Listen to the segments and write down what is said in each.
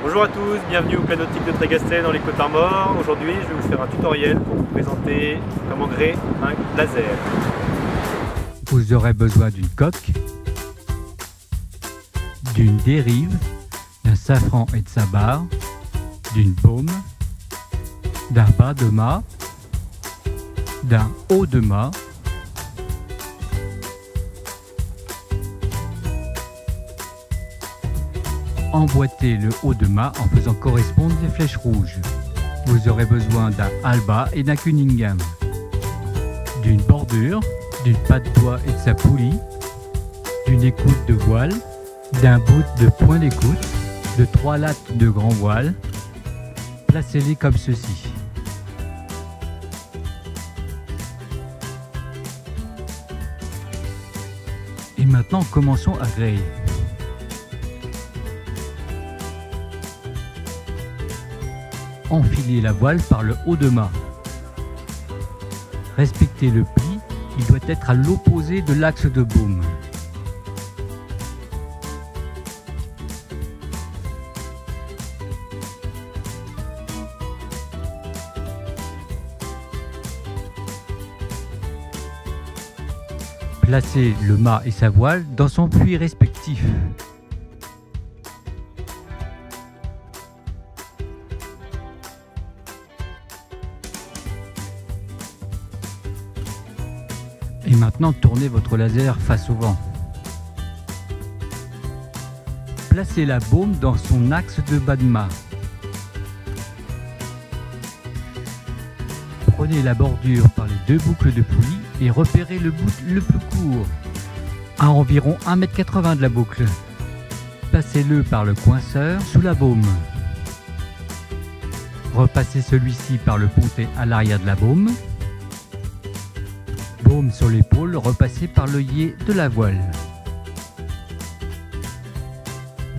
Bonjour à tous, bienvenue au Club Nautique de Trégastel dans les Côtes-d'Armor. Aujourd'hui, je vais vous faire un tutoriel pour vous présenter comment gréer un laser. Vous aurez besoin d'une coque, d'une dérive, d'un safran et de sa barre, d'une baume, d'un bas de mât, d'un haut de mât, emboîtez le haut de mât en faisant correspondre les flèches rouges. Vous aurez besoin d'un halba et d'un cunningham, d'une bordure, d'une patte bois et de sa poulie, d'une écoute de voile, d'un bout de point d'écoute, de 3 lattes de grand voile. Placez-les comme ceci. Et maintenant, commençons à gréer. Enfilez la voile par le haut de mât. Respectez le pli, il doit être à l'opposé de l'axe de baume. Placez le mât et sa voile dans son puits respectif. Et maintenant, tournez votre laser face au vent. Placez la baume dans son axe de bas de mât. Prenez la bordure par les 2 boucles de poulie et repérez le bout le plus court, à environ 1,80 m de la boucle. Passez-le par le coinceur sous la baume. Repassez celui-ci par le pontet à l'arrière de la baume. Baume sur l'épaule, repassez par l'œillet de la voile.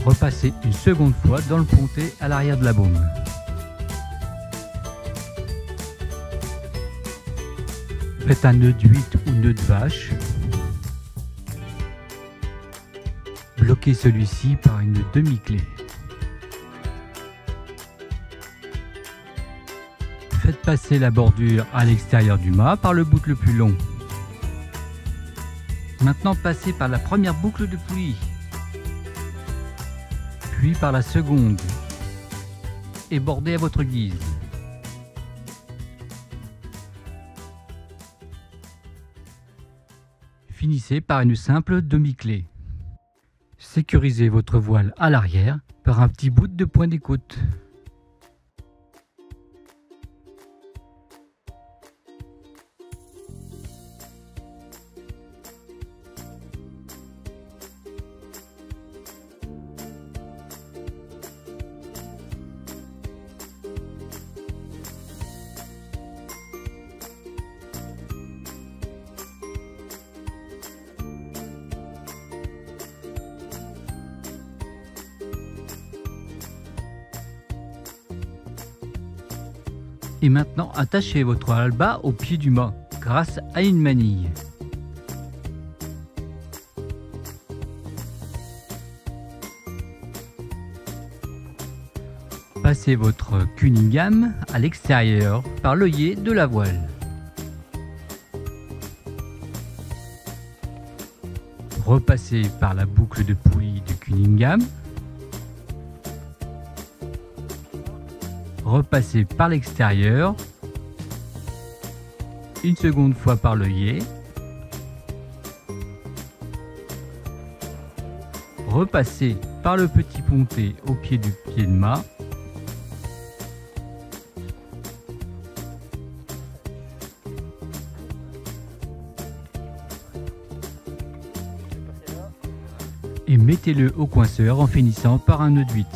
Repassez une seconde fois dans le pontet à l'arrière de la baume. Faites un nœud de 8 ou nœud de vache. Bloquez celui-ci par une demi-clé. Faites passer la bordure à l'extérieur du mât par le bout le plus long. Maintenant, passez par la première boucle de poulie, puis par la seconde, et bordez à votre guise. Finissez par une simple demi-clé. Sécurisez votre voile à l'arrière par un petit bout de point d'écoute. Et maintenant, attachez votre halba au pied du mât grâce à une manille. Passez votre cunningham à l'extérieur par l'œillet de la voile. Repassez par la boucle de poulie du cunningham. Repassez par l'extérieur, une seconde fois par l'œillet, repassez par le petit pontet au pied du pied de mât, et mettez-le au coinceur en finissant par un nœud de 8.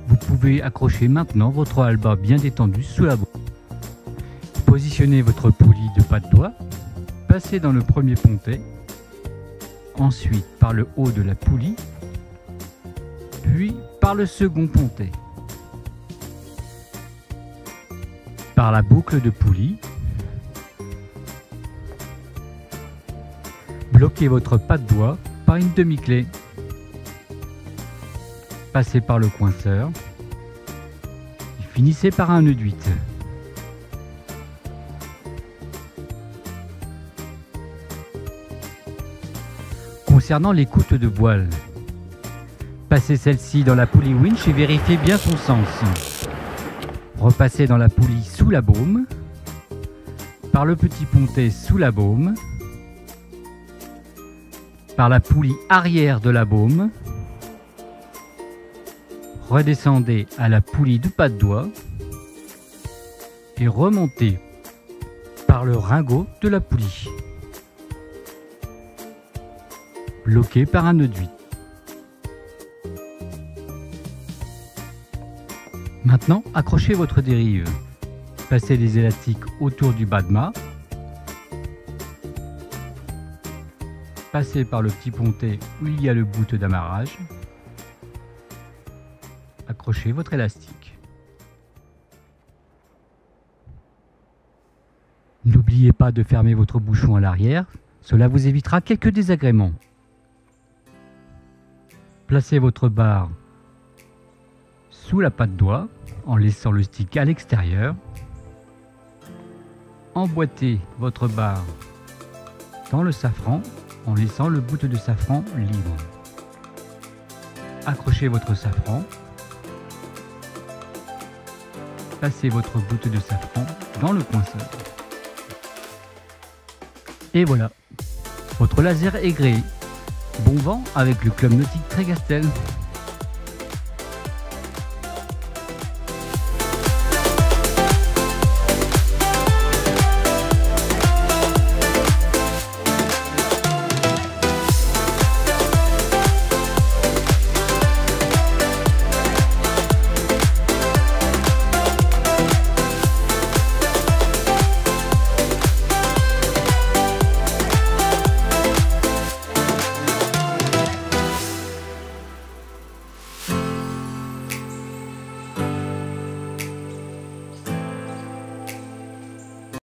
Vous pouvez accrocher maintenant votre halba bien détendu sous la baume. Positionnez votre poulie de patte bois, passez dans le premier pontet, ensuite par le haut de la poulie, puis par le second pontet. Par la boucle de poulie, bloquez votre patte bois par une demi-clé. Passez par le coinceur et finissez par un nœud d'8. Concernant les coutes de voile, passez celle-ci dans la poulie winch et vérifiez bien son sens. Repassez dans la poulie sous la baume, par le petit pontet sous la baume, par la poulie arrière de la baume, redescendez à la poulie de pas de doigt et remontez par le ringot de la poulie, bloqué par un nœud d'8. Maintenant, accrochez votre dérive. Passez les élastiques autour du bas de mât. Passez par le petit pontet où il y a le bout d'amarrage. Accrochez votre élastique. N'oubliez pas de fermer votre bouchon à l'arrière, cela vous évitera quelques désagréments. Placez votre barre sous la patte doigt en laissant le stick à l'extérieur. Emboîtez votre barre dans le safran en laissant le bout de safran libre. Accrochez votre safran. Passez votre bout de safran dans le coinceur. Et voilà, votre laser est gréé. Bon vent avec le Club Nautique Trégastel.